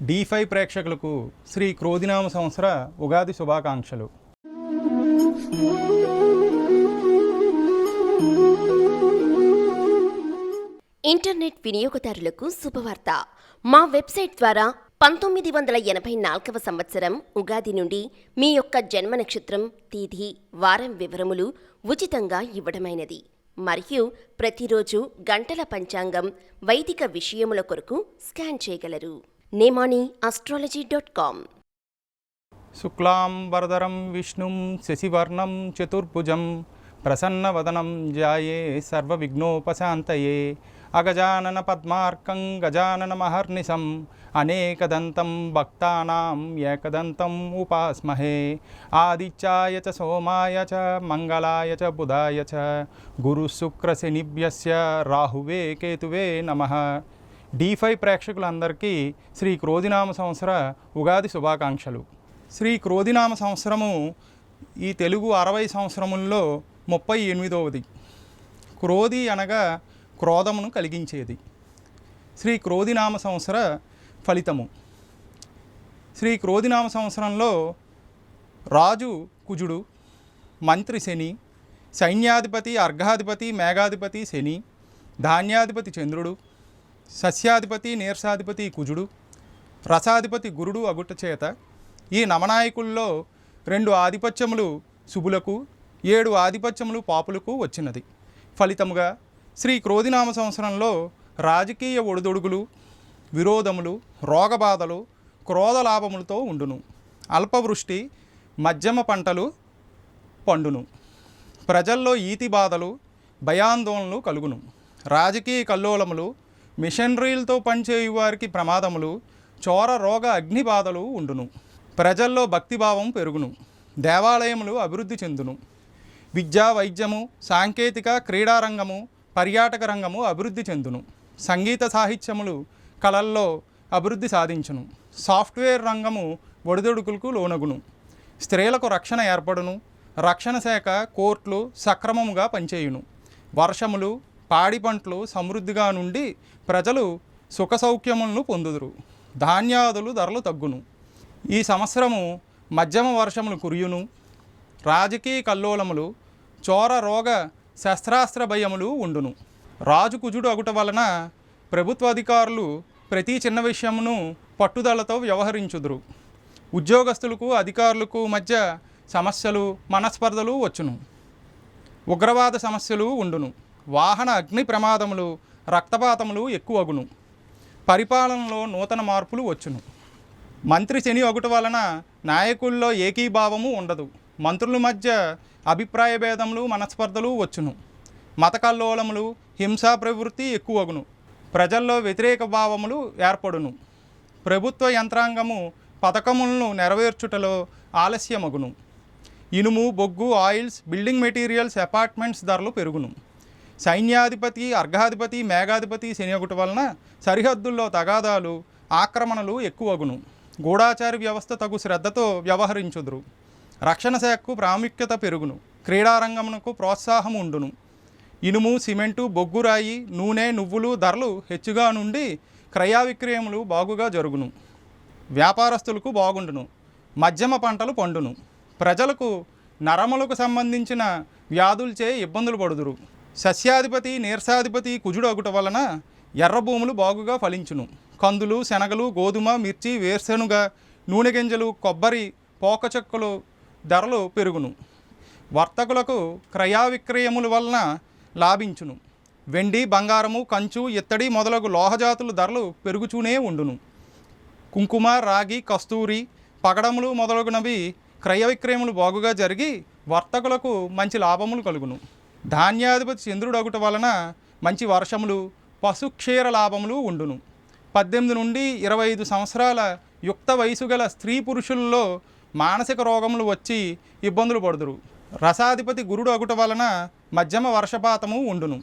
D5 ప్రేక్షకులకు శ్రీ క్రోధినామ సంవత్సర ఉగాది శుభాకాంక్షలు. ఇంటర్నెట్ వినియోగదారులకు శుభవార్త. మా వెబ్సైట్ ద్వారా 1984వ సంవత్సరం ఉగాది నుండి మీ యొక్క జన్మ నక్షత్రం, తేదీ, వారం వివరములు ఉచితంగా ఇవ్వడమైనది. మరియు ప్రతిరోజు గంటల పంచాంగం, వైదిక విషయముల కొరకు స్కాన్ చేయగలరు. nemani.astrology.com. శుక్లాం వరదరం విష్ణుం శశివర్ణం చతుర్భుజం ప్రసన్నవదనం ధ్యాయే సర్వవిఘ్నోపశాంతయే అగజానన పద్మార్కం గజానన మహర్నిశం అనేకదంతం భక్తానాం ఏకదంతం ఉపాస్మహే ఆదిత్యాయ చ సోమాయ చ మంగళాయ చ బుధాయ చ గురుశుక్రశనిభ్యస్య రాహువే కేతువే నమః. D5 ప్రేక్షకులందరికీ శ్రీ క్రోధినామ సంవత్సర ఉగాది శుభాకాంక్షలు. శ్రీ క్రోధినామ సంవత్సరము ఈ తెలుగు 60 సంవత్సరముల్లో 38వది. క్రోధి అనగా క్రోధమును కలిగించేది. శ్రీ క్రోధినామ సంవత్సర ఫలితము. శ్రీ క్రోధినామ సంవత్సరంలో రాజు కుజుడు, మంత్రి శని, సైన్యాధిపతి అర్ఘాధిపతి మేఘాధిపతి శని, ధాన్యాధిపతి చంద్రుడు, సస్యాధిపతి నీర్సాధిపతి కుజుడు, రసాధిపతి గురుడు అగుట చేత ఈ నవనాయకుల్లో 2 ఆధిపత్యములు శుభులకు, 7 ఆధిపత్యములు పాపులకు వచ్చినది. ఫలితముగా శ్రీ క్రోధినామ సంవత్సరంలో రాజకీయ ఒడిదొడుగులు, విరోధములు, రోగబాధలు, క్రోధలాభములతో ఉండును. అల్పవృష్టి, మధ్యమ పంటలు పండును. ప్రజల్లో ఈతి బాధలు, భయాందోళనలు కలుగును. రాజకీయ కల్లోలములు, మిషనరీలతో పనిచేయు వారికి ప్రమాదములు, చోర రోగ అగ్ని బాధలు ఉండును. ప్రజల్లో భక్తిభావం పెరుగును. దేవాలయములు అభివృద్ధి చెందును. విద్యా, వైద్యము, సాంకేతిక, క్రీడారంగము, పర్యాటక రంగము అభివృద్ధి చెందును. సంగీత సాహిత్యములు, కళల్లో అభివృద్ధి సాధించును. సాఫ్ట్వేర్ రంగము ఒడిదొడుకులకు లోనగును. స్త్రీలకు రక్షణ ఏర్పడును. రక్షణ శాఖ, కోర్టులు సక్రమముగా పనిచేయును. వర్షములు, పాడి పంటలు సమృద్ధిగా నుండి ప్రజలు సుఖ సౌఖ్యములను పొందుదురు. ధాన్యాదులు ధరలు తగ్గును. ఈ సంవత్సరము మధ్యమ వర్షములు కురియును. రాజకీయ కల్లోలములు, చోర రోగ శస్త్రాస్త్ర భయములు ఉండును. రాజు కుజుడు అగుట వలన ప్రభుత్వ అధికారులు ప్రతి చిన్న విషయమును పట్టుదలతో వ్యవహరించుదురు. ఉద్యోగస్తులకు అధికారులకు మధ్య సమస్యలు, మనస్పర్ధలు వచ్చును. ఉగ్రవాద సమస్యలు ఉండును. వాహన అగ్ని ప్రమాదములు, రక్తపాతములు ఎక్కువగును. పరిపాలనలో నూతన మార్పులు వచ్చును. మంత్రి శని అగుట వలన నాయకుల్లో ఏకీభావము ఉండదు. మంత్రుల మధ్య అభిప్రాయ భేదములు, మనస్పర్ధలు వచ్చును. మత కల్లోలములు, హింసా ప్రవృత్తి ఎక్కువగును. ప్రజల్లో వ్యతిరేక భావములు ఏర్పడును. ప్రభుత్వ యంత్రాంగము పథకములను నెరవేర్చుటలో ఆలస్యమగును. ఇనుము, బొగ్గు, ఆయిల్స్, బిల్డింగ్ మెటీరియల్స్, అపార్ట్మెంట్స్ ధరలు పెరుగును. సైన్యాధిపతి అర్ఘాధిపతి మేఘాధిపతి శని అగుట వలన సరిహద్దుల్లో తగాదాలు, ఆక్రమణలు ఎక్కువగును. గూఢాచారి వ్యవస్థ తగు శ్రద్ధతో వ్యవహరించుదురు. రక్షణ శాఖకు ప్రాముఖ్యత పెరుగును. క్రీడారంగమునకు ప్రోత్సాహం ఉండును. ఇనుము, సిమెంటు, బొగ్గు రాయి, నూనె, నువ్వులు ధరలు హెచ్చుగా నుండి క్రయ విక్రయములు బాగుగా జరుగును. వ్యాపారస్తులకు బాగుండును. మధ్యమ పంటలు పండును. ప్రజలకు నరములకు సంబంధించిన వ్యాధులచే ఇబ్బందులు పడుదురు. సస్యాధిపతి నీర్సాధిపతి కుజుడు అగుట వలన ఎర్ర భూములు బాగుగా ఫలించును. కందులు, శనగలు, గోధుమ, మిర్చి, వేరుశెనగ, నూనె గింజలు, కొబ్బరి, పోకచెక్కలు ధరలు పెరుగును. వర్తకులకు క్రయ విక్రయముల వలన లాభించును. వెండి, బంగారము, కంచు, ఇత్తడి మొదలగు లోహజాతుల ధరలు పెరుగుచూనే ఉండును. కుంకుమ, రాగి, కస్తూరి, పగడములు మొదలగునవి క్రయ విక్రయములు బాగుగా జరిగి వర్తకులకు మంచి లాభములు కలుగును. ధాన్యాధిపతి చంద్రుడు అగుట వలన మంచి వర్షములు, పశుక్షీర లాభములు ఉండును. 18 నుండి 25 సంవత్సరాల యుక్త వయసు గల స్త్రీ పురుషుల్లో మానసిక రోగములు వచ్చి ఇబ్బందులు పడుదురు. రసాధిపతి గురుడు అగుట వలన మధ్యమ వర్షపాతము ఉండును.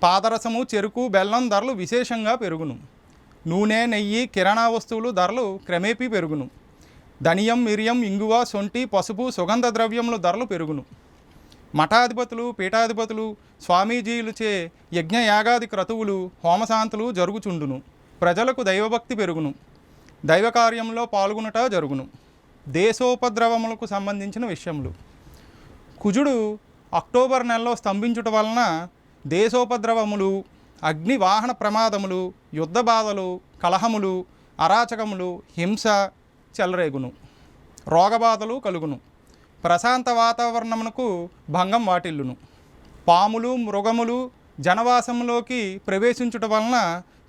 పాదరసము, చెరుకు, బెల్లం ధరలు విశేషంగా పెరుగును. నూనె, నెయ్యి, కిరాణా వస్తువులు ధరలు క్రమేపీ పెరుగును. ధనియం, మిరియం, ఇంగువ, సొంటి, పసుపు, సుగంధ ద్రవ్యముల ధరలు పెరుగును. మఠాధిపతులు, పీఠాధిపతులు, స్వామీజీలుచే యజ్ఞయాగాది క్రతువులు, హోమశాంతులు జరుగుచుండును. ప్రజలకు దైవభక్తి పెరుగును. దైవ కార్యంలో పాల్గొనుట జరుగును. దేశోపద్రవములకు సంబంధించిన విషయములు. కుజుడు అక్టోబర్ నెలలో స్తంభించుట వలన దేశోపద్రవములు, అగ్ని వాహన ప్రమాదములు, యుద్ధ బాధలు, కలహములు, అరాచకములు, హింస చెలరేగును. రోగబాధలు కలుగును. ప్రశాంత వాతావరణమునకు భంగం వాటిల్లును. పాములు, మృగములు జనవాసంలోకి ప్రవేశించుట వలన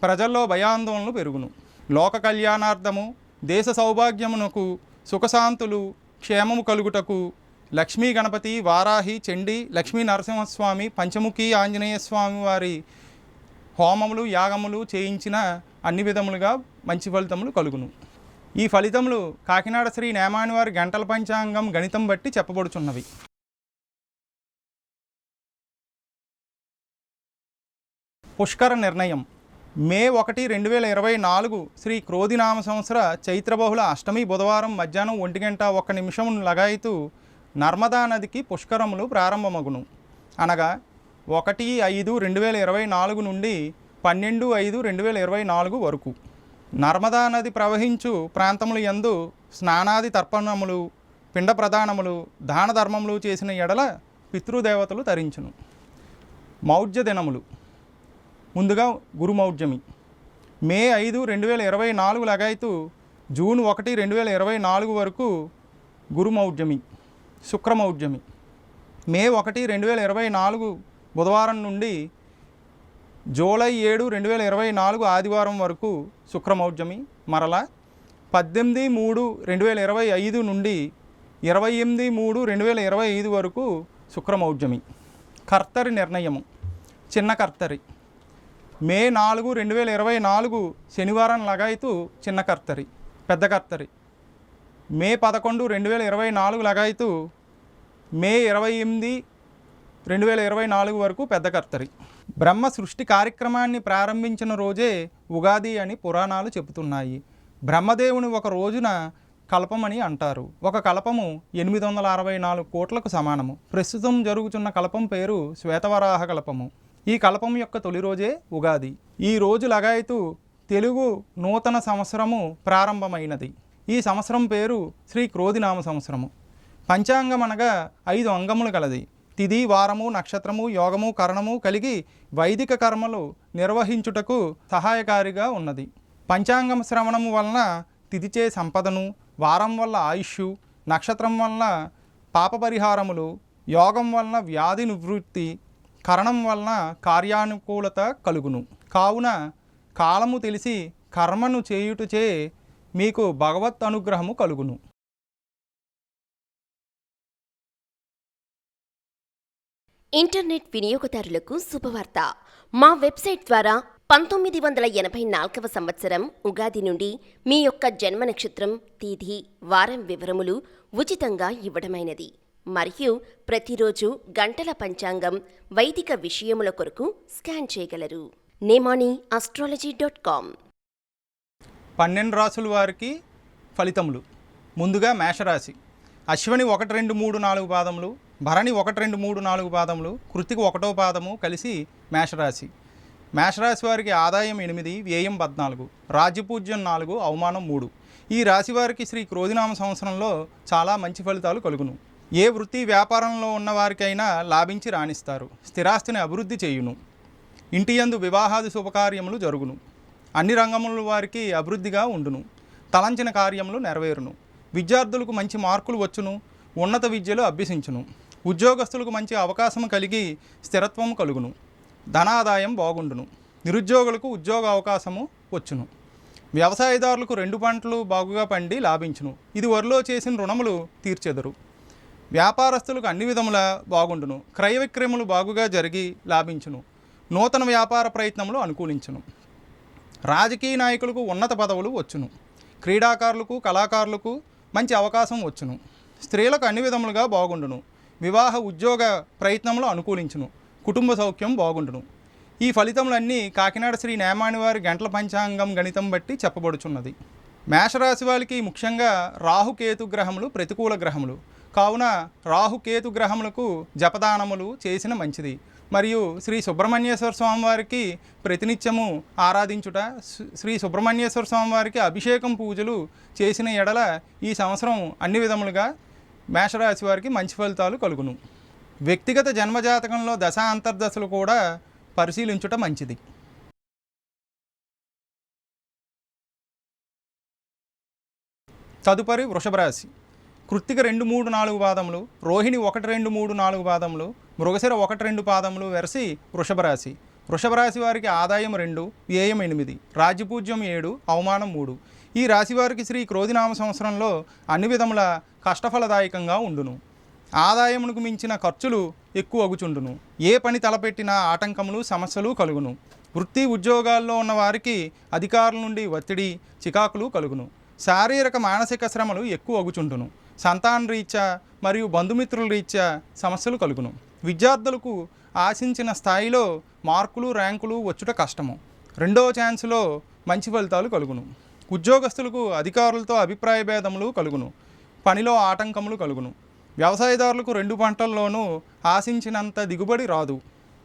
ప్రజల్లో భయాందోళనలు పెరుగును. లోక కళ్యాణార్థము, దేశ సౌభాగ్యమునకు, సుఖశాంతులు, క్షేమము కలుగుటకు లక్ష్మీ గణపతి, వారాహి, చండీ, లక్ష్మీ నరసింహస్వామి, పంచముఖి ఆంజనేయ స్వామి వారి హోమములు, యాగములు చేయించిన అన్ని విధములుగా మంచి ఫలితములు కలుగును. ఈ ఫలితములు కాకినాడ శ్రీ నేమాని వారి గంటల పంచాంగం గణితం బట్టి చెప్పబడుచున్నవి. పుష్కర నిర్ణయం. మే 1, 2024 శ్రీ క్రోధినామ సంవత్సర చైత్రబహుళ అష్టమి బుధవారం మధ్యాహ్నం 1:01 లగాయితూ నర్మదా నదికి పుష్కరములు ప్రారంభమగును. అనగా 1/5/2024 నుండి 12/5/2024 వరకు. నర్మదా నది ప్రవహించు ప్రాంతములు యందు స్నానాది తర్పణములు, పిండ ప్రదానములు, దాన ధర్మములు చేసిన ఎడల పితృదేవతలు తరించును. మౌఢ్య దినములు. ముందుగా గురుమౌఢ్యమి. మే 5, 2024 లగాయితూ జూన్ 1, 2024 వరకు గురుమౌఢ్యమి, శుక్రమౌఢ్యమి. మే 1, 2024 బుధవారం నుండి జూలై 7, 2024 ఆదివారం వరకు శుక్రమౌఢ్యమి. మరలా 18/3/2025 నుండి 28/3/2025 వరకు శుక్రమౌఢ్యమి. కర్తరి నిర్ణయము. చిన్న కర్తరి. మే 4, 2024 శనివారం లగాయితూ చిన్న కర్తరి, పెద్ద కర్తరి. మే 11, 2024 లగాయితూ మే 28, 2024 వరకు పెద్ద కర్తరి. బ్రహ్మ సృష్టి కార్యక్రమాన్ని ప్రారంభించిన రోజే ఉగాది అని పురాణాలు చెబుతున్నాయి. బ్రహ్మదేవుని ఒక రోజున కల్పమని అంటారు. ఒక కల్పము 864 కోట్లకు సమానము. ప్రస్తుతం జరుగుతున్న కల్పం పేరు శ్వేతవరాహ కల్పము. ఈ కల్పం యొక్క తొలి రోజే ఉగాది. ఈ రోజు లగాయతూ తెలుగు నూతన సంవత్సరము ప్రారంభమైనది. ఈ సంవత్సరం పేరు శ్రీ క్రోధినామ సంవత్సరము. పంచాంగం అనగా 5 అంగములు కలది. తిథి, వారము, నక్షత్రము, యోగము, కరణము కలిగి వైదిక కర్మలు నిర్వహించుటకు సహాయకారిగా ఉన్నది. పంచాంగం శ్రవణము వలన తిథిచే సంపదను, వారం వల్ల ఆయుష్, నక్షత్రం వలన పాప పరిహారములు, యోగం వలన వ్యాధి నివృత్తి, కరణం వలన కార్యానుకూలత కలుగును. కావున కాలము తెలిసి కర్మను చేయుటచే మీకు భగవత్ అనుగ్రహము కలుగును. ఇంటర్నెట్ వినియోగదారులకు శుభవార్త. మా వెబ్సైట్ ద్వారా 1984వ సంవత్సరం ఉగాది నుండి మీ యొక్క జన్మ నక్షత్రం, తేదీ, వారం వివరములు ఉచితంగా ఇవ్వడమైనది. మరియు ప్రతిరోజు గంటల పంచాంగం, వైదిక విషయముల కొరకు స్కాన్ చేయగలరు. nemani.astrology.com. 12 రాసుల వారికి ఫలితములు. ముందుగా మేషరాశి. అశ్విని 1, 2, 3, 4 పాదములు, భరణి 1, 2, 3, 4 పాదములు, కృత్తిక 1వ పాదము కలిసి మేషరాశి. మేషరాశి వారికి ఆదాయం 8, వ్యయం 14, రాజ్యపూజ్యం 4, అవమానం 3. ఈ రాశి వారికి శ్రీ క్రోధినామ సంవత్సరంలో చాలా మంచి ఫలితాలు కలుగును. ఏ వృత్తి వ్యాపారంలో ఉన్నవారికైనా లాభించి రాణిస్తారు. స్థిరాస్తిని అభివృద్ధి చేయును. ఇంటి యందు వివాహాది శుభకార్యములు జరుగును. అన్ని రంగముల వారికి అభివృద్ధిగా ఉండును. తలంచిన కార్యములు నెరవేరును. విద్యార్థులకు మంచి మార్కులు వచ్చును. ఉన్నత విద్యలు అభ్యసించును. ఉద్యోగస్తులకు మంచి అవకాశం కలిగి స్థిరత్వము కలుగును. ధనాదాయం బాగుండును. నిరుద్యోగులకు ఉద్యోగ అవకాశము వచ్చును. వ్యవసాయదారులకు 2 పంటలు బాగుగా పండి లాభించును. ఇది వరిలో చేసిన రుణములు తీర్చెదరు. వ్యాపారస్తులకు అన్ని విధముల బాగుండును. క్రయ విక్రయములు బాగుగా జరిగి లాభించును. నూతన వ్యాపార ప్రయత్నములు అనుకూలించును. రాజకీయ నాయకులకు ఉన్నత పదవులు వచ్చును. క్రీడాకారులకు, కళాకారులకు మంచి అవకాశం వచ్చును. స్త్రీలకు అన్ని విధములుగా బాగుండును. వివాహ ఉద్యోగ ప్రయత్నములు అనుకూలించును. కుటుంబ సౌఖ్యం బాగుండును. ఈ ఫలితములన్నీ కాకినాడ శ్రీ నేమాని వారి గంటల పంచాంగం గణితం బట్టి చెప్పబడుచున్నది. మేషరాశి వారికి ముఖ్యంగా రాహుకేతు గ్రహములు ప్రతికూల గ్రహములు కావున రాహుకేతు గ్రహములకు జపదానములు చేసిన మంచిది. మరియు శ్రీ సుబ్రహ్మణ్యేశ్వర స్వామివారికి ప్రతినిత్యము ఆరాధించుట, శ్రీ సుబ్రహ్మణ్యేశ్వర స్వామివారికి అభిషేకం పూజలు చేసిన ఎడల ఈ సంవత్సరం అన్ని విధములుగా మేషరాశి వారికి మంచి ఫలితాలు కలుగును. వ్యక్తిగత జన్మజాతకంలో దశ అంతర్దశలు కూడా పరిశీలించుట మంచిది. తదుపరి వృషభ రాశి. కృత్తిక 2, 3, 4 పాదములు, రోహిణి 1, 2, 3, 4 పాదములు, మృగశిర 1, 2 పాదములు వెరసి వృషభ రాశి. వృషభ రాశి వారికి ఆదాయం 2, వ్యయం 8, రాజ్యపూజ్యం 7, అవమానం 3. ఈ రాశి వారికి శ్రీ క్రోధినామ సంవత్సరంలో అన్ని విధముల కష్టఫలదాయకంగా ఉండును. ఆదాయమునకు మించిన ఖర్చులు ఎక్కువ అగుచుండును. ఏ పని తలపెట్టినా ఆటంకములు సమస్యలు కలుగును. వృత్తి ఉద్యోగాల్లో ఉన్న వారికి అధికారుల నుండి ఒత్తిడి చికాకులు కలుగును. శారీరక మానసిక శ్రమలు ఎక్కువ అగుచుండును. సంతాన రీత్యా మరియు బంధుమిత్రుల రీత్యా సమస్యలు కలుగును. విద్యార్థులకు ఆశించిన స్థాయిలో మార్కులు ర్యాంకులు వచ్చుట కష్టము. రెండవ ఛాన్స్లో మంచి ఫలితాలు కలుగును. ఉద్యోగస్తులకు అధికారులతో అభిప్రాయ భేదములు కలుగును. పనిలో ఆటంకములు కలుగును. వ్యవసాయదారులకు 2 పంటల్లోనూ ఆశించినంత దిగుబడి రాదు.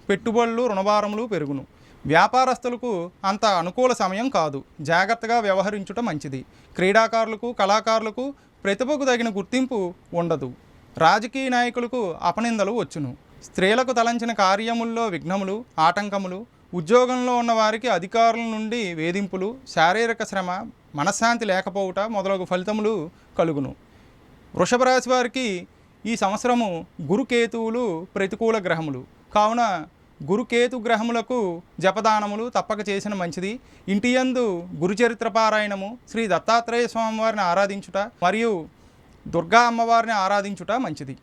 పెట్టుబడులు రుణభారములు పెరుగును. వ్యాపారస్తులకు అంత అనుకూల సమయం కాదు. జాగ్రత్తగా వ్యవహరించుట మంచిది. క్రీడాకారులకు కళాకారులకు ప్రతిభకు తగిన గుర్తింపు ఉండదు. రాజకీయ నాయకులకు అపనిందలు వచ్చును. స్త్రీలకు తలంచిన కార్యముల్లో విఘ్నములు ఆటంకములు, ఉద్యోగంలో ఉన్న వారికి అధికారుల నుండి వేధింపులు, శారీరక శ్రమ, మనశ్శాంతి లేకపోవుట మొదలగు ఫలితములు కలుగును. వృషభ రాశి వారికి ఈ సంవత్సరము గురుకేతువులు ప్రతికూల గ్రహములు కావున గురుకేతు గ్రహములకు జపదానములు తప్పక చేసిన మంచిది. ఇంటియందు గురుచరిత్ర పారాయణము, శ్రీ దత్తాత్రేయ స్వామివారిని ఆరాధించుట మరియు దుర్గా అమ్మవారిని ఆరాధించుట మంచిది.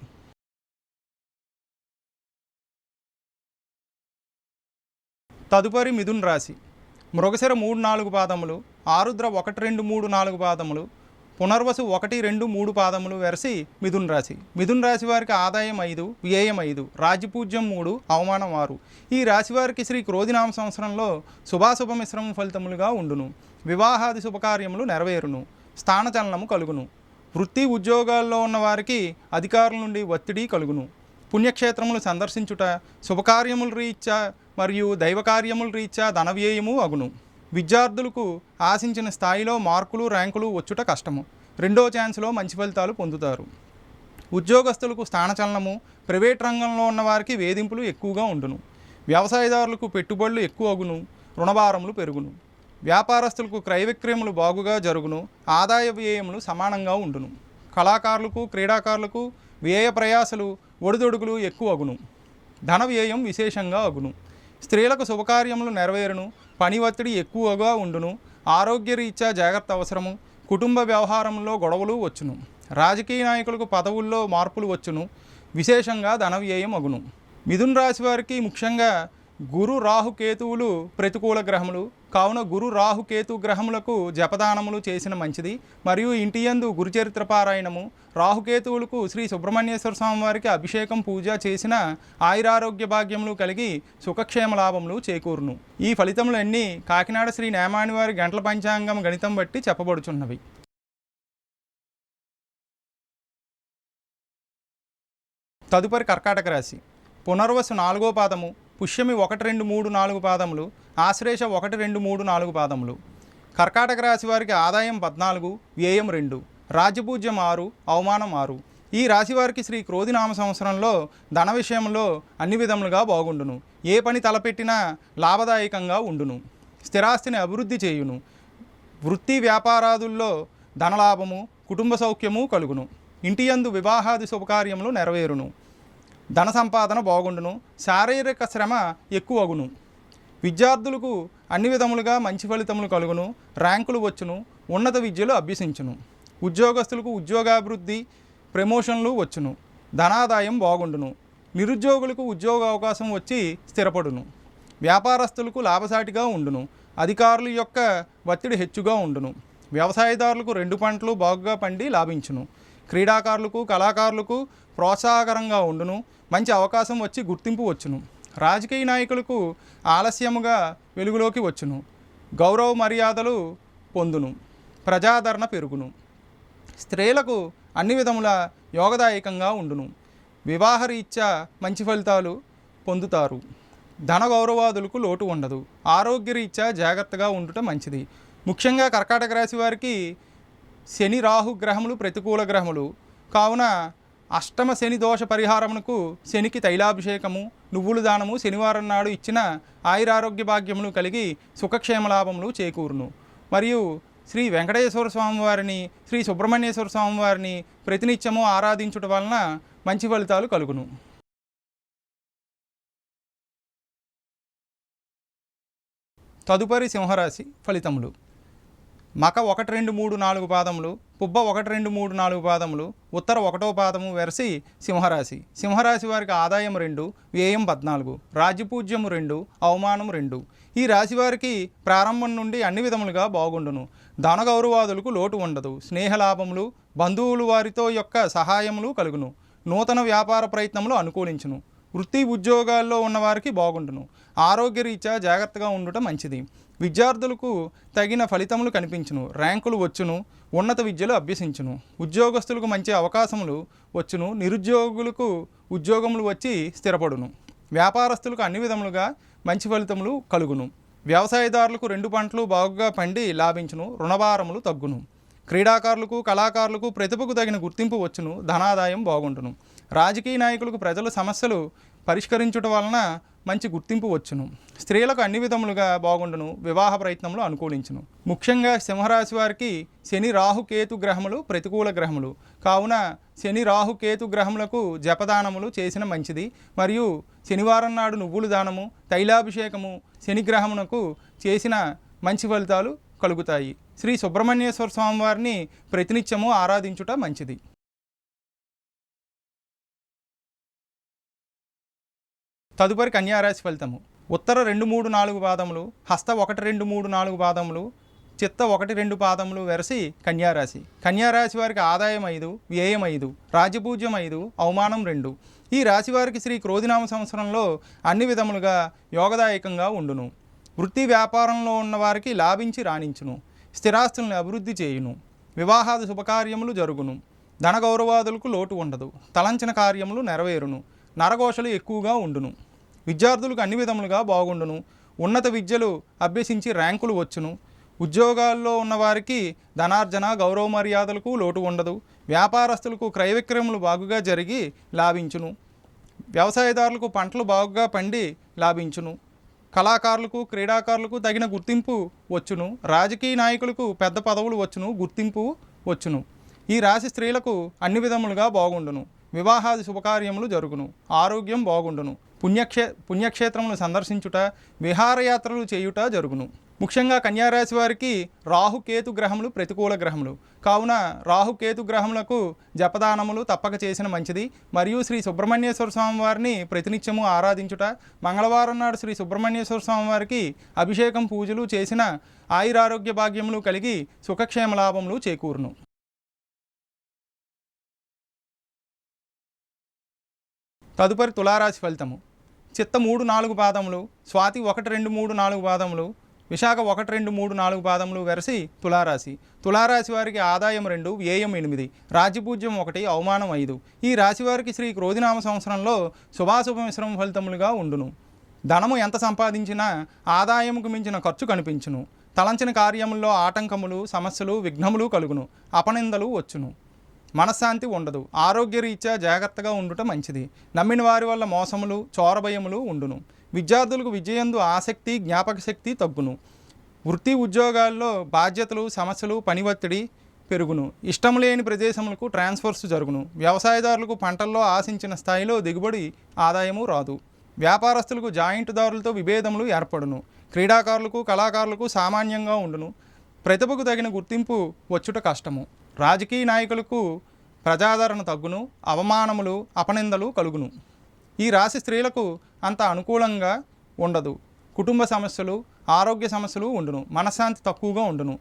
తదుపరి మిథున్ రాశి. మృగశిర 3, 4 పాదములు, ఆరుద్ర 1, 2, 3, 4 పాదములు, పునర్వసు 1, 2, 3 పాదములు వెరసి మిథున్ రాశి. మిథున్ రాశి వారికి ఆదాయం 5, వ్యయం 5, రాజ్యపూజ్యం 3, అవమానం 6. ఈ రాశి వారికి శ్రీ క్రోధినామ సంవత్సరంలో శుభాశుభ మిశ్రమ ఫలితములుగా ఉండును. వివాహాది శుభకార్యములు నెరవేరును. స్థానచలనము కలుగును. వృత్తి ఉద్యోగాల్లో ఉన్న వారికి అధికారుల నుండి ఒత్తిడి కలుగును. పుణ్యక్షేత్రములు సందర్శించుట, శుభకార్యముల రీత్యా మరియు దైవకార్యముల రీత్యా ధనవ్యయము అగును. విద్యార్థులకు ఆశించిన స్థాయిలో మార్కులు ర్యాంకులు వచ్చుట కష్టము. రెండో ఛాన్స్లో మంచి ఫలితాలు పొందుతారు. ఉద్యోగస్తులకు స్థానచలనము, ప్రైవేట్ రంగంలో ఉన్న వారికి వేధింపులు ఎక్కువగా ఉండును. వ్యవసాయదారులకు పెట్టుబడులు ఎక్కువ అగును. రుణభారములు పెరుగును. వ్యాపారస్తులకు క్రయ విక్రయములు బాగుగా జరుగును. ఆదాయ వ్యయములు సమానంగా ఉండును. కళాకారులకు క్రీడాకారులకు వ్యయ ప్రయాసలు ఒడిదొడుగులు ఎక్కువ అగును. ధన వ్యయం విశేషంగా అగును. స్త్రీలకు శుభకార్యములు నెరవేరును. పని ఒత్తిడి ఎక్కువగా ఉండును. ఆరోగ్య రీత్యా జాగ్రత్త అవసరము. కుటుంబ వ్యవహారంలో గొడవలు వచ్చును. రాజకీయ నాయకులకు పదవుల్లో మార్పులు వచ్చును. విశేషంగా ధన వ్యయం అగును. మిథున్ రాశి వారికి ముఖ్యంగా గురు రాహుకేతువులు ప్రతికూల గ్రహములు కావున గురు రాహుకేతు గ్రహములకు జపదానములు చేసిన మంచిది. మరియు ఇంటియందు గురుచరిత్ర పారాయణము, రాహుకేతువులకు శ్రీ సుబ్రహ్మణ్యేశ్వర స్వామి వారికి అభిషేకం పూజ చేసిన ఆయురారోగ్య భాగ్యములు కలిగి సుఖక్షేమ లాభములు చేకూరును. ఈ ఫలితములన్నీ కాకినాడ శ్రీ నేమాని వారి గంటల పంచాంగం గణితం బట్టి చెప్పబడుచున్నవి. తదుపరి కర్కాటక రాశి. పునర్వసు 4వ పాదము, పుష్యమి 1, 2, 3, 4 పాదములు, ఆశ్లేష 1, 2, 3, 4 పాదములు. కర్కాటక రాశి వారికి ఆదాయం 14, వ్యయం 2, రాజ్యపూజ్యం 6, అవమానం 6. ఈ రాశి వారికి శ్రీ క్రోధినామ సంవత్సరంలో ధన విషయంలో అన్ని విధములుగా బాగుండును. ఏ పని తలపెట్టినా లాభదాయకంగా ఉండును. స్థిరాస్తిని అభివృద్ధి చేయును. వృత్తి వ్యాపారాదుల్లో ధనలాభము, కుటుంబ సౌఖ్యము కలుగును. ఇంటియందు వివాహాది శుభకార్యములు నెరవేరును. ధన సంపాదన బాగుండును. శారీరక శ్రమ ఎక్కువ అగును. విద్యార్థులకు అన్ని విధములుగా మంచి ఫలితములు కలుగును. ర్యాంకులు వచ్చును. ఉన్నత విద్యలు అభ్యసించును. ఉద్యోగస్తులకు ఉద్యోగాభివృద్ధి, ప్రమోషన్లు వచ్చును. ధనాదాయం బాగుండును. నిరుద్యోగులకు ఉద్యోగ అవకాశం వచ్చి స్థిరపడును. వ్యాపారస్తులకు లాభసాటిగా ఉండును. అధికారుల యొక్క ఒత్తిడి హెచ్చుగా ఉండును. వ్యవసాయదారులకు 2 పంటలు బాగుగా పండి లాభించును. క్రీడాకారులకు కళాకారులకు ప్రోత్సాహకరంగా ఉండును. మంచి అవకాశం వచ్చి గుర్తింపు వచ్చును. రాజకీయ నాయకులకు ఆలస్యముగా వెలుగులోకి వచ్చును. గౌరవ మర్యాదలు పొందును. ప్రజాదరణ పెరుగును. స్త్రీలకు అన్ని విధముల యోగదాయకంగా ఉండును. వివాహరీత్యా మంచి ఫలితాలు పొందుతారు. ధన గౌరవాదులకు లోటు ఉండదు. ఆరోగ్యరీత్యా జాగ్రత్తగా ఉండుట మంచిది. ముఖ్యంగా కర్కాటక రాశి వారికి శని రాహు గ్రహములు ప్రతికూల గ్రహములు కావున అష్టమ శని దోష పరిహారమునకు శనికి తైలాభిషేకము, నువ్వుల దానము శనివారం నాడు ఇచ్చిన ఆయురారోగ్య భాగ్యములు కలిగి సుఖక్షేమ లాభములు చేకూరును. మరియు శ్రీ వెంకటేశ్వర స్వామివారిని, శ్రీ సుబ్రహ్మణ్యేశ్వర స్వామివారిని ప్రతినిత్యము ఆరాధించుట వలన మంచి ఫలితాలు కలుగును. తదుపరి సింహరాశి ఫలితములు. మక 1, 2, 3, 4 పాదములు, పుబ్బ 1, 2, 3, 4 పాదములు, ఉత్తర 1వ పాదము వెరసి సింహరాశి. సింహరాశి వారికి ఆదాయం 2, వ్యయం 14, రాజ్యపూజ్యము 2, అవమానం 2. ఈ రాశి వారికి ప్రారంభం నుండి అన్ని విధములుగా బాగుండును. ధన గౌరవాదులకు లోటు ఉండదు. స్నేహలాభములు, బంధువులు వారితో యొక్క సహాయములు కలుగును. నూతన వ్యాపార ప్రయత్నములు అనుకూలించును. వృత్తి ఉద్యోగాల్లో ఉన్నవారికి బాగుండును. ఆరోగ్యరీత్యా జాగ్రత్తగా ఉండుట మంచిది. విద్యార్థులకు తగిన ఫలితములు కనిపించును. ర్యాంకులు వచ్చును. ఉన్నత విద్యలు అభ్యసించును. ఉద్యోగస్తులకు మంచి అవకాశములు వచ్చును. నిరుద్యోగులకు ఉద్యోగములు వచ్చి స్థిరపడును. వ్యాపారస్తులకు అన్ని విధములుగా మంచి ఫలితములు కలుగును. వ్యవసాయదారులకు 2 పంటలు బాగుగా పండి లాభించును. రుణభారములు తగ్గును. క్రీడాకారులకు, కళాకారులకు ప్రతిభకు తగిన గుర్తింపు వచ్చును. ధనాదాయం బాగుంటును. రాజకీయ నాయకులకు ప్రజల సమస్యలు పరిష్కరించుట వలన మంచి గుర్తింపు వచ్చును. స్త్రీలకు అన్ని విధములుగా బాగుండును. వివాహ ప్రయత్నములు అనుకూలించును. ముఖ్యంగా సింహరాశి వారికి శని రాహు కేతు గ్రహములు ప్రతికూల గ్రహములు కావున శని రాహు కేతు గ్రహములకు జపదానములు చేసిన మంచిది. మరియు శనివారం నాడు నువ్వుల దానము, తైలాభిషేకము శని గ్రహమునకు చేసిన మంచి ఫలితాలు కలుగుతాయి. శ్రీ సుబ్రహ్మణ్యేశ్వర స్వామివారిని ప్రతినిత్యము ఆరాధించుట మంచిది. తదుపరి కన్యారాశి ఫలితము. ఉత్తర 2, 3, 4 పాదములు, హస్త 1, 2, 3, 4 పాదములు, చిత్త 1, 2 పాదములు వెరసి కన్యారాశి. కన్యారాశి వారికి ఆదాయం 5, వ్యయం 5, రాజ్యపూజ్యం 5, అవమానం 2. ఈ రాశి వారికి శ్రీ క్రోధినామ సంవత్సరంలో అన్ని విధములుగా యోగదాయకంగా ఉండును. వృత్తి వ్యాపారంలో ఉన్నవారికి లాభించి రాణించును. స్థిరాస్తులను అభివృద్ధి చేయును. వివాహాది శుభకార్యములు జరుగును. ధన గౌరవాదులకు లోటు ఉండదు. తలంచిన కార్యములు నెరవేరును. నరఘోషలు ఎక్కువగా ఉండును. విద్యార్థులకు అన్ని విధములుగా బాగుండును. ఉన్నత విద్యలు అభ్యసించి ర్యాంకులు వచ్చును. ఉద్యోగాల్లో ఉన్నవారికి ధనార్జన, గౌరవ మర్యాదలకు లోటు ఉండదు. వ్యాపారస్తులకు క్రయ విక్రయములు బాగుగా జరిగి లాభించును. వ్యవసాయదారులకు పంటలు బాగుగా పండి లాభించును. కళాకారులకు, క్రీడాకారులకు తగిన గుర్తింపు వచ్చును. రాజకీయ నాయకులకు పెద్ద పదవులు వచ్చును, గుర్తింపు వచ్చును. ఈ రాశి స్త్రీలకు అన్ని విధములుగా బాగుండును. వివాహాది శుభకార్యములు జరుగును. ఆరోగ్యం బాగుండును. పుణ్యక్షేత్రములు సందర్శించుట, విహారయాత్రలు చేయుట జరుగును. ముఖ్యంగా కన్యారాశి వారికి రాహుకేతు గ్రహములు ప్రతికూల గ్రహములు కావున రాహుకేతు గ్రహములకు జపదానములు తప్పక చేసిన మంచిది. మరియు శ్రీ సుబ్రహ్మణ్యేశ్వర స్వామి వారిని ప్రతినిత్యము ఆరాధించుట, మంగళవారం నాడు శ్రీ సుబ్రహ్మణ్యేశ్వర స్వామి వారికి అభిషేకం, పూజలు చేసిన ఆయురారోగ్య భాగ్యములు కలిగి సుఖక్షేమ లాభములు చేకూరును. తదుపరి తులారాశి ఫలితము. చిత్త 3, 4 పాదములు, స్వాతి 1, 2, 3, 4 పాదములు, విశాఖ 1, 2, 3, 4 పాదములు వెరసి తులారాశి. తులారాశి వారికి ఆదాయం 2, వ్యయం 8, రాజ్యపూజ్యం 1, అవమానం 5. ఈ రాశి వారికి శ్రీ క్రోధినామ సంవత్సరంలో శుభాశుభ మిశ్రమ ఫలితములుగా ఉండును. ధనము ఎంత సంపాదించినా ఆదాయముకు మించిన ఖర్చు కనిపించును. తలంచిన కార్యముల్లో ఆటంకములు, సమస్యలు, విఘ్నములు కలుగును. అపనిందలు వచ్చును. మనశ్శాంతి ఉండదు. ఆరోగ్యరీత్యా జాగ్రత్తగా ఉండుట మంచిది. నమ్మిన వారి వల్ల మోసములు, చోరభయములు ఉండును. విద్యార్థులకు విద్యయందు ఆసక్తి, జ్ఞాపక శక్తి తగ్గును. వృత్తి ఉద్యోగాల్లో బాధ్యతలు, సమస్యలు, పని ఒత్తిడి పెరుగును. ఇష్టం లేని ప్రదేశములకు ట్రాన్స్ఫర్స్ జరుగును. వ్యవసాయదారులకు పంటల్లో ఆశించిన స్థాయిలో దిగుబడి, ఆదాయము రాదు. వ్యాపారస్తులకు జాయింట్దారులతో విభేదములు ఏర్పడును. క్రీడాకారులకు, కళాకారులకు సామాన్యంగా ఉండును. ప్రతిభకు తగిన గుర్తింపు వచ్చుట కష్టము. రాజకీయ నాయకులకు ప్రజాదరణ తగ్గును. అవమానములు, అపనిందలు కలుగును. ఈ రాశి స్త్రీలకు అంత అనుకూలంగా ఉండదు. కుటుంబ సమస్యలు, ఆరోగ్య సమస్యలు ఉండును. మనశ్శాంతి తక్కువగా ఉండును.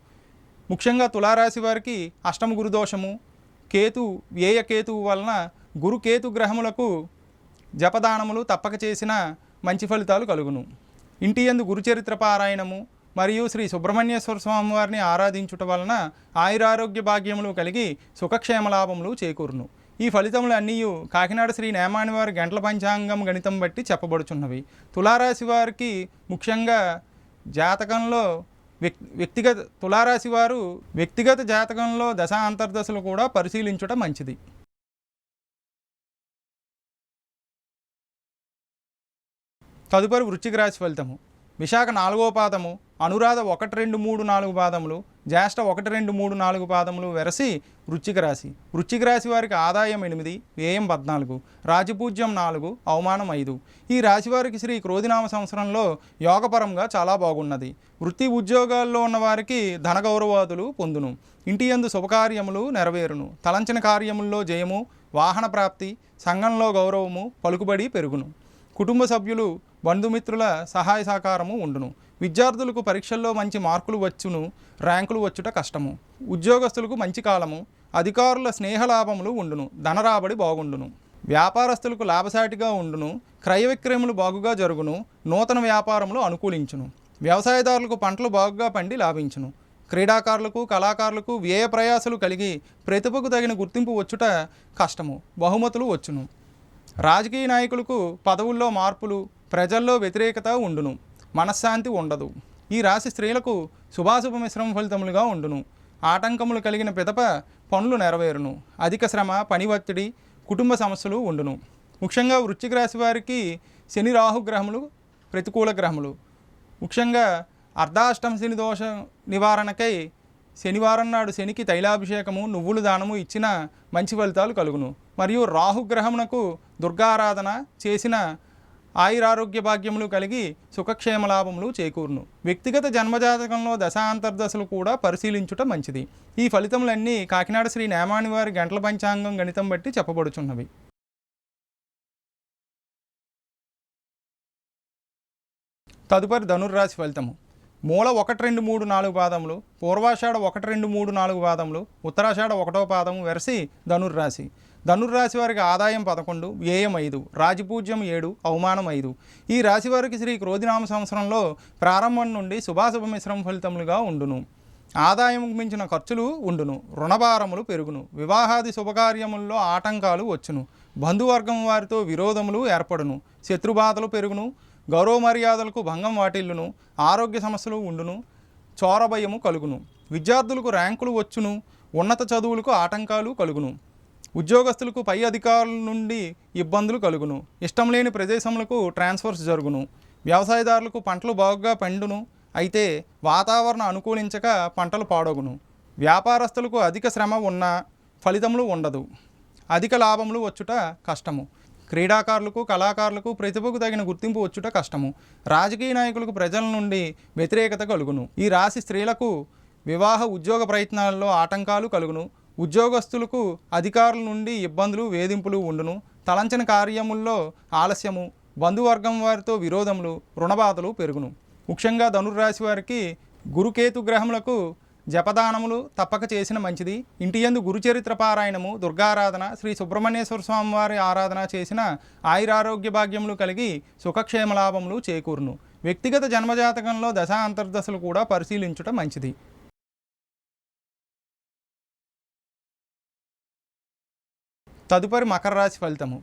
ముఖ్యంగా తులారాశి వారికి అష్టమ గురుదోషము, వ్యయకేతువు వలన గురుకేతు గ్రహములకు జపదానములు తప్పక చేసిన మంచి ఫలితాలు కలుగును. ఇంటి యందు గురుచరిత్ర పారాయణము మరియు శ్రీ సుబ్రహ్మణ్యేశ్వర స్వామి వారిని ఆరాధించుట వలన ఆయురారోగ్య భాగ్యములు కలిగి సుఖక్షేమ లాభములు చేకూరును. ఈ ఫలితములు అన్నీ కాకినాడ శ్రీ నేమాని వారి గంటల పంచాంగం గణితం బట్టి చెప్పబడుచున్నవి. తులారాశి వారికి ముఖ్యంగా జాతకంలో తులారాశి వారు వ్యక్తిగత జాతకంలో దశ అంతర్దశలు కూడా పరిశీలించుట మంచిది. తదుపరి వృశ్చిక రాశి ఫలితము. విశాఖ 4వ పాదము, అనురాధ 1, 2, 3, 4 పాదములు, జ్యేష్ఠ 1, 2, 3, 4 పాదములు వెరసి వృశ్చిక రాశి. వృశ్చిక రాశి వారికి ఆదాయం 8, వ్యయం 14, రాజపూజ్యం 4, అవమానం 5. ఈ రాశి వారికి శ్రీ క్రోధినామ సంవత్సరంలో యోగపరంగా చాలా బాగున్నది. వృత్తి ఉద్యోగాల్లో ఉన్న వారికి ధన గౌరవాదులు పొందును. ఇంటి యందు శుభకార్యములు నెరవేరును. తలంచిన కార్యముల్లో జయము, వాహన ప్రాప్తి, సంఘంలో గౌరవము, పలుకుబడి పెరుగును. కుటుంబ సభ్యులు బంధుమిత్రుల సహాయ సహకారము ఉండును. విద్యార్థులకు పరీక్షల్లో మంచి మార్కులు వచ్చును. ర్యాంకులు వచ్చుట కష్టము. ఉద్యోగస్తులకు మంచి కాలము. అధికారుల స్నేహలాభములు ఉండును. ధనరాబడి బాగుండును. వ్యాపారస్తులకు లాభసాటిగా ఉండును. క్రయ విక్రయములు బాగుగా జరుగును. నూతన వ్యాపారములు అనుకూలించును. వ్యవసాయదారులకు పంటలు బాగుగా పండి లాభించును. క్రీడాకారులకు కళాకారులకు వ్యయ ప్రయాసలు కలిగి ప్రతిభకు తగిన గుర్తింపు వచ్చుట కష్టము. బహుమతులు వచ్చును. రాజకీయ నాయకులకు పదవుల్లో మార్పులు, ప్రజల్లో వ్యతిరేకత ఉండును. మనశ్శాంతి ఉండదు. ఈ రాశి స్త్రీలకు శుభాశుభ మిశ్రమ ఫలితములుగా ఉండును. ఆటంకములు కలిగిన పిదప పనులు నెరవేరును. అధిక శ్రమ, పని ఒత్తిడి, కుటుంబ సమస్యలు ఉండును. ముఖ్యంగా వృశ్చిక రాశి వారికి శని రాహు గ్రహములు ప్రతికూల గ్రహములు. ముఖ్యంగా అర్ధాష్టమ శని దోష నివారణకై శనివారం నాడు శనికి తైలాభిషేకము, నువ్వులు దానము ఇచ్చిన మంచి ఫలితాలు కలుగును. మరియు రాహుగ్రహమునకు దుర్గారాధన చేసిన ఆయురారోగ్య భాగ్యములు కలిగి సుఖక్షేమ లాభములు చేకూరును. వ్యక్తిగత జన్మజాతకంలో దశాంతర్దశలు కూడా పరిశీలించుట మంచిది. ఈ ఫలితములన్నీ కాకినాడ శ్రీ నేమాని వారి గంటల పంచాంగం గణితం బట్టి చెప్పబడుచున్నవి. తదుపరి ధనుర్రాశి ఫలితము. మూల 1, 2, 3, 4 పాదములు, పూర్వాషాఢ 1, 2, 3, 4 పాదములు, ఉత్తరాషాఢ 1వ పాదము వెరసి ధనుర్రాశి. ధనుర్రాశి వారికి ఆదాయం 11, వ్యయం 5, రాజపూజ్యం 7, అవమానం 5. ఈ రాశి వారికి శ్రీ క్రోధినామ సంవత్సరంలో ప్రారంభం నుండి శుభాశుభ మిశ్రమ ఫలితములుగా ఉండును. ఆదాయం మించిన ఖర్చులు ఉండును. రుణభారములు పెరుగును. వివాహాది శుభకార్యముల్లో ఆటంకాలు వచ్చును. బంధువర్గం వారితో విరోధములు ఏర్పడును. శత్రుబాధలు పెరుగును. గౌరవ మర్యాదలకు భంగం వాటిల్లును. ఆరోగ్య సమస్యలు ఉండును. చోరభయము కలుగును. విద్యార్థులకు ర్యాంకులు వచ్చును. ఉన్నత చదువులకు ఆటంకాలు కలుగును. ఉద్యోగస్తులకు పై అధికారుల నుండి ఇబ్బందులు కలుగును. ఇష్టం లేని ప్రదేశములకు ట్రాన్స్ఫర్స్ జరుగును. వ్యవసాయదారులకు పంటలు బాగుగా పండును. అయితే వాతావరణం అనుకూలించక పంటలు పాడగును. వ్యాపారస్తులకు అధిక శ్రమ ఉన్న ఫలితములు ఉండదు. అధిక లాభములు వచ్చుట కష్టము. క్రీడాకారులకు కళాకారులకు ప్రతిభకు తగిన గుర్తింపు వచ్చుట కష్టము. రాజకీయ నాయకులకు ప్రజల నుండి వ్యతిరేకత కలుగును. ఈ రాశి స్త్రీలకు వివాహ ఉద్యోగ ప్రయత్నాల్లో ఆటంకాలు కలుగును. ఉద్యోగస్తులకు అధికారుల నుండి ఇబ్బందులు వేధింపులు ఉండును. తలంచిన కార్యముల్లో ఆలస్యము. బంధువర్గం వారితో విరోధములు, రుణబాధలు పెరుగును. ముఖ్యంగా ధనుర్రాశి వారికి గురుకేతు గ్రహములకు జపదానములు తప్పక చేసిన మంచిది. ఇంటి యందు గురుచరిత్ర పారాయణము, దుర్గారాధన, శ్రీ సుబ్రహ్మణ్యేశ్వర స్వామి వారి ఆరాధన చేసిన ఆయురారోగ్య భాగ్యములు కలిగి సుఖక్షేమ లాభములు చేకూరును. వ్యక్తిగత జన్మజాతకంలో దశా అంతర్దశలు కూడా పరిశీలించుట మంచిది. తదుపరి మకర రాశి ఫలితము.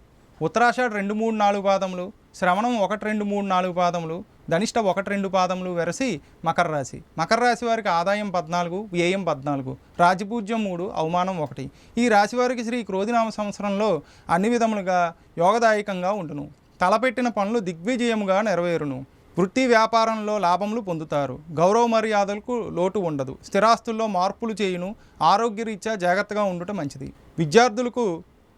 ఉత్తరాషాఢ 2, 3, 4 పాదములు, శ్రవణం 1, 2, 3, 4 పాదములు, ధనిష్ట 1, 2 పాదములు వెరసి మకర రాశి. మకర రాశి వారికి ఆదాయం 14, వ్యయం 14, రాజపూజ్యం 3, అవమానం 1. ఈ రాశి వారికి శ్రీ క్రోధినామ సంవత్సరంలో అన్ని విధములుగా యోగదాయకంగా ఉండును. తలపెట్టిన పనులు దిగ్విజయముగా నెరవేరును. వృత్తి వ్యాపారంలో లాభములు పొందుతారు. గౌరవ మర్యాదలకు లోటు ఉండదు. స్థిరాస్తుల్లో మార్పులు చేయును. ఆరోగ్యరీత్యా జాగ్రత్తగా ఉండుట మంచిది. విద్యార్థులకు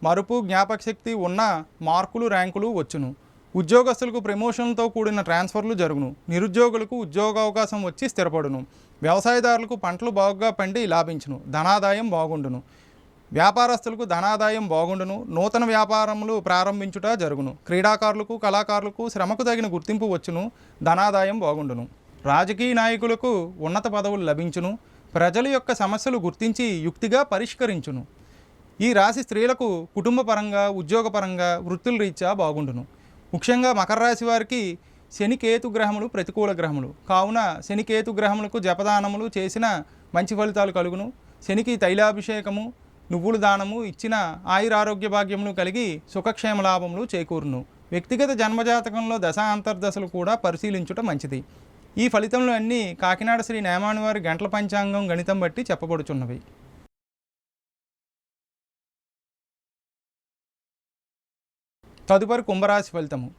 మరుపు, జ్ఞాపకశక్తి ఉన్న మార్కులు, ర్యాంకులు వచ్చును. ఉద్యోగస్తులకు ప్రమోషన్లతో కూడిన ట్రాన్స్ఫర్లు జరుగును. నిరుద్యోగులకు ఉద్యోగావకాశం వచ్చి స్థిరపడును. వ్యవసాయదారులకు పంటలు బాగుగా పండి లాభించును. ధనాదాయం బాగుండును. వ్యాపారస్తులకు ధనాదాయం బాగుండును. నూతన వ్యాపారములు ప్రారంభించుట జరుగును. క్రీడాకారులకు కళాకారులకు శ్రమకు తగిన గుర్తింపు వచ్చును. ధనాదాయం బాగుండును. రాజకీయ నాయకులకు ఉన్నత పదవులు లభించును. ప్రజల యొక్క సమస్యలు గుర్తించి యుక్తిగా పరిష్కరించును. ఈ రాశి స్త్రీలకు కుటుంబ పరంగా, ఉద్యోగపరంగా, వృత్తుల రీత్యా బాగుండును. ముఖ్యంగా మకర రాశి వారికి శనికేతు గ్రహములు ప్రతికూల గ్రహములు కావున శనికేతు గ్రహములకు జపదానములు చేసిన మంచి ఫలితాలు కలుగును. శనికి తైలాభిషేకము, నువ్వుల దానము ఇచ్చిన ఆయురారోగ్య భాగ్యములు కలిగి సుఖక్షేమ లాభములు చేకూరును. వ్యక్తిగత జన్మజాతకంలో దశ అంతర్దశలు కూడా పరిశీలించుట మంచిది. ఈ ఫలితంలో అన్నీ కాకినాడ శ్రీ నేమాని వారి గంటల పంచాంగం గణితం బట్టి చెప్పబడుచున్నవి. తదుపరి కుంభరాశి ఫలితము.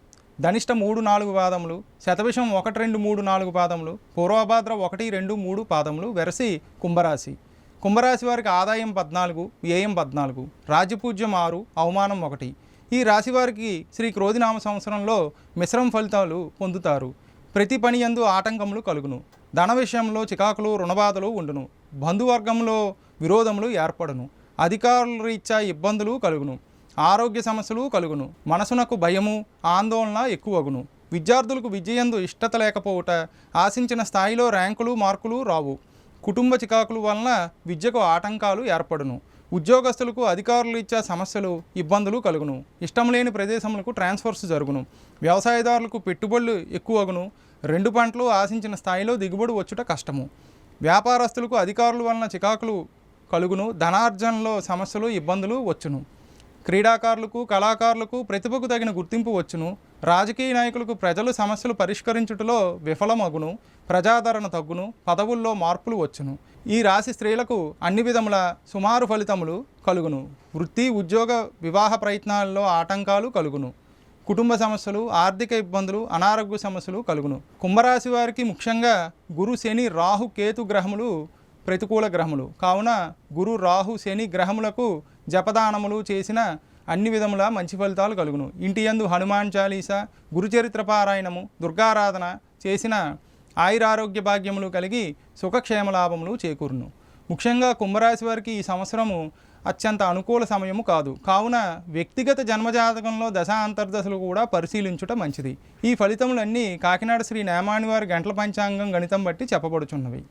ధనిష్ట 3-4 పాదములు, శతభిషం 1-2-3-4 పాదములు, పూర్వభాద్ర 1-2-3 పాదములు వెరసి కుంభరాశి. కుంభరాశి వారికి ఆదాయం 14, వ్యయం 14, రాజ్యపూజ్యం 6, అవమానం 1. ఈ రాశి వారికి శ్రీ క్రోధినామ సంవత్సరంలో మిశ్రమ ఫలితాలు పొందుతారు. ప్రతి పని యందు ఆటంకములు కలుగును. ధన విషయంలో చికాకులు, రుణబాధలు ఉండును. బంధువర్గంలో విరోధములు ఏర్పడును. అధికారుల రీత్యా ఇబ్బందులు కలుగును. ఆరోగ్య సమస్యలు కలుగును. మనసునకు భయము, ఆందోళన ఎక్కువగును. విద్యార్థులకు విద్యయందు ఇష్టత లేకపోవుట, ఆశించిన స్థాయిలో ర్యాంకులు, మార్కులు రావు. కుటుంబ చికాకుల వలన విద్యకు ఆటంకాలు ఏర్పడును. ఉద్యోగస్తులకు అధికారుల ఇచ్చే సమస్యలు, ఇబ్బందులు కలుగును. ఇష్టం లేని ప్రదేశములకు ట్రాన్స్ఫర్స్ జరుగును. వ్యవసాయదారులకు పెట్టుబడులు ఎక్కువగును. 2 పంటలు ఆశించిన స్థాయిలో దిగుబడి వచ్చుట కష్టము. వ్యాపారస్తులకు అధికారుల వలన చికాకులు కలుగును. ధనార్జనలో సమస్యలు, ఇబ్బందులు వచ్చును. క్రీడాకారులకు, కళాకారులకు ప్రతిభకు తగిన గుర్తింపు వచ్చును. రాజకీయ నాయకులకు ప్రజలు సమస్యలు పరిష్కరించుటలో విఫలమగును. ప్రజాదరణ తగ్గును. పదవుల్లో మార్పులు వచ్చును. ఈ రాశి స్త్రీలకు అన్ని విధముల సుమారు ఫలితములు కలుగును. వృత్తి, ఉద్యోగ, వివాహ ప్రయత్నాల్లో ఆటంకాలు కలుగును. కుటుంబ సమస్యలు, ఆర్థిక ఇబ్బందులు, అనారోగ్య సమస్యలు కలుగును. కుంభరాశి వారికి ముఖ్యంగా గురు, శని, రాహు, కేతు గ్రహములు ప్రతికూల గ్రహములు కావున గురు, రాహు, శని గ్రహములకు జపదానములు చేసిన అన్ని విధముల మంచి ఫలితాలు కలుగును. ఇంటి యందు హనుమాన్ చాలీస, గురుచరిత్ర పారాయణము, దుర్గారాధన చేసిన ఆయురారోగ్య భాగ్యములు కలిగి సుఖక్షేమ లాభములు చేకూరును. ముఖ్యంగా కుంభరాశి వారికి ఈ సంవత్సరము అత్యంత అనుకూల సమయము కాదు. కావున వ్యక్తిగత జన్మజాతకంలో దశ అంతర్దశలు కూడా పరిశీలించుట మంచిది. ఈ ఫలితములన్నీ కాకినాడ శ్రీ నేమాని వారి గంటల పంచాంగం గణితం బట్టి చెప్పబడుచున్నవి.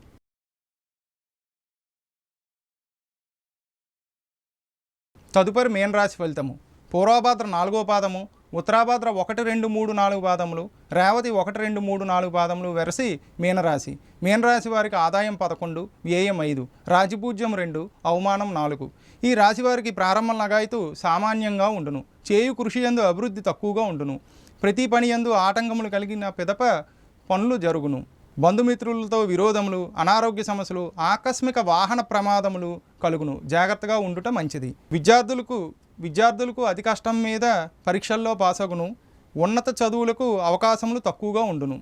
తదుపరి మీనరాశి ఫలితము. పూర్వభాద్ర 4వ పాదము, ఉత్తరాభాద్ర 1-2-3-4 పాదములు, రేవతి 1-2-3-4 పాదములు వెరసి మీనరాశి. మీనరాశి వారికి ఆదాయం 11, వ్యయం 5, రాజ్యపూజ్యం 2, అవమానం 4. ఈ రాశి వారికి ప్రారంభ లగాయతు సామాన్యంగా ఉండును. చేయు కృషి యందు అభివృద్ధి తక్కువగా ఉండును. ప్రతి పని యందు ఆటంకములు కలిగిన పిదప పనులు జరుగును. బంధుమిత్రులతో విరోధములు, అనారోగ్య సమస్యలు, ఆకస్మిక వాహన ప్రమాదములు కలుగును. జాగ్రత్తగా ఉండుట మంచిది. విద్యార్థులకు అతి కష్టం మీద పరీక్షల్లో పాసగును. ఉన్నత చదువులకు అవకాశములు తక్కువగా ఉండును.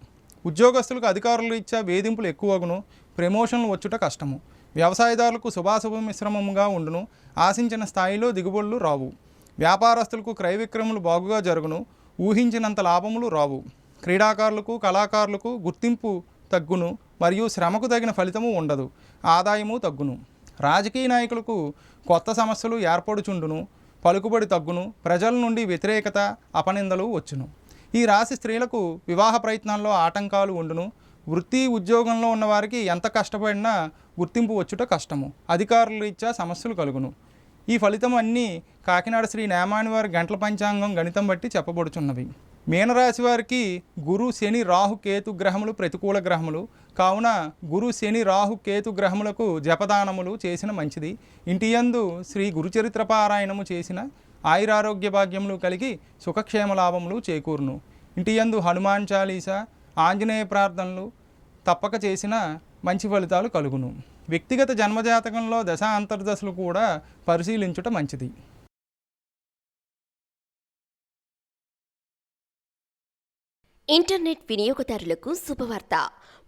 ఉద్యోగస్తులకు అధికారుల రీత్యా వేధింపులు ఎక్కువగును. ప్రమోషన్లు వచ్చుట కష్టము. వ్యవసాయదారులకు శుభాశుభ మిశ్రమముగా ఉండును. ఆశించిన స్థాయిలో దిగుబడులు రావు. వ్యాపారస్తులకు క్రయ విక్రయములు బాగుగా జరుగును. ఊహించినంత లాభములు రావు. క్రీడాకారులకు, కళాకారులకు గుర్తింపు తగ్గును మరియు శ్రమకు తగిన ఫలితము ఉండదు. ఆదాయము తగ్గును. రాజకీయ నాయకులకు కొత్త సమస్యలు ఏర్పడుచుండును. పలుకుబడి తగ్గును. ప్రజల నుండి వ్యతిరేకత, అపనిందలు వచ్చును. ఈ రాశి స్త్రీలకు వివాహ ప్రయత్నాల్లో ఆటంకాలు ఉండును. వృత్తి, ఉద్యోగంలో ఉన్నవారికి ఎంత కష్టపడినా గుర్తింపు వచ్చుట కష్టము. అధికారుల రీత్యా సమస్యలు కలుగును. ఈ ఫలితం అన్నీ కాకినాడ శ్రీ నేమాని వారి గంటల పంచాంగం గణితం బట్టి చెప్పబడుచున్నవి. మీనరాశి వారికి గురు, శని, రాహు, కేతు గ్రహములు ప్రతికూల గ్రహములు కావున గురు, శని, రాహు, కేతు గ్రహములకు జపదానములు చేసిన మంచిది. ఇంటి యందు శ్రీ గురుచరిత్ర పారాయణము చేసిన ఆయురారోగ్య భాగ్యములు కలిగి సుఖక్షేమ లాభములు చేకూరును. ఇంటి యందు హనుమాన్ చాలీస, ఆంజనేయ ప్రార్థనలు తప్పక చేసిన మంచి ఫలితాలు కలుగును. వ్యక్తిగత జన్మజాతకంలో దశ అంతర్దశలు కూడా పరిశీలించుట మంచిది. ఇంటర్నెట్ వినియోగదారులకు శుభవార్త.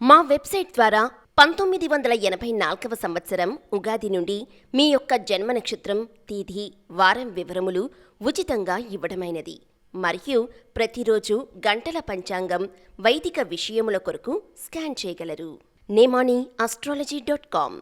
మా వెబ్సైట్ ద్వారా 1984వ సంవత్సరం ఉగాది నుండి మీ యొక్క జన్మ నక్షత్రం, తేదీ, వారం వివరములు ఉచితంగా ఇవ్వడమైనది. మరియు ప్రతిరోజు గంటల పంచాంగం, వైదిక విషయముల కొరకు స్కాన్ చేయగలరు. నేమాని astrology.com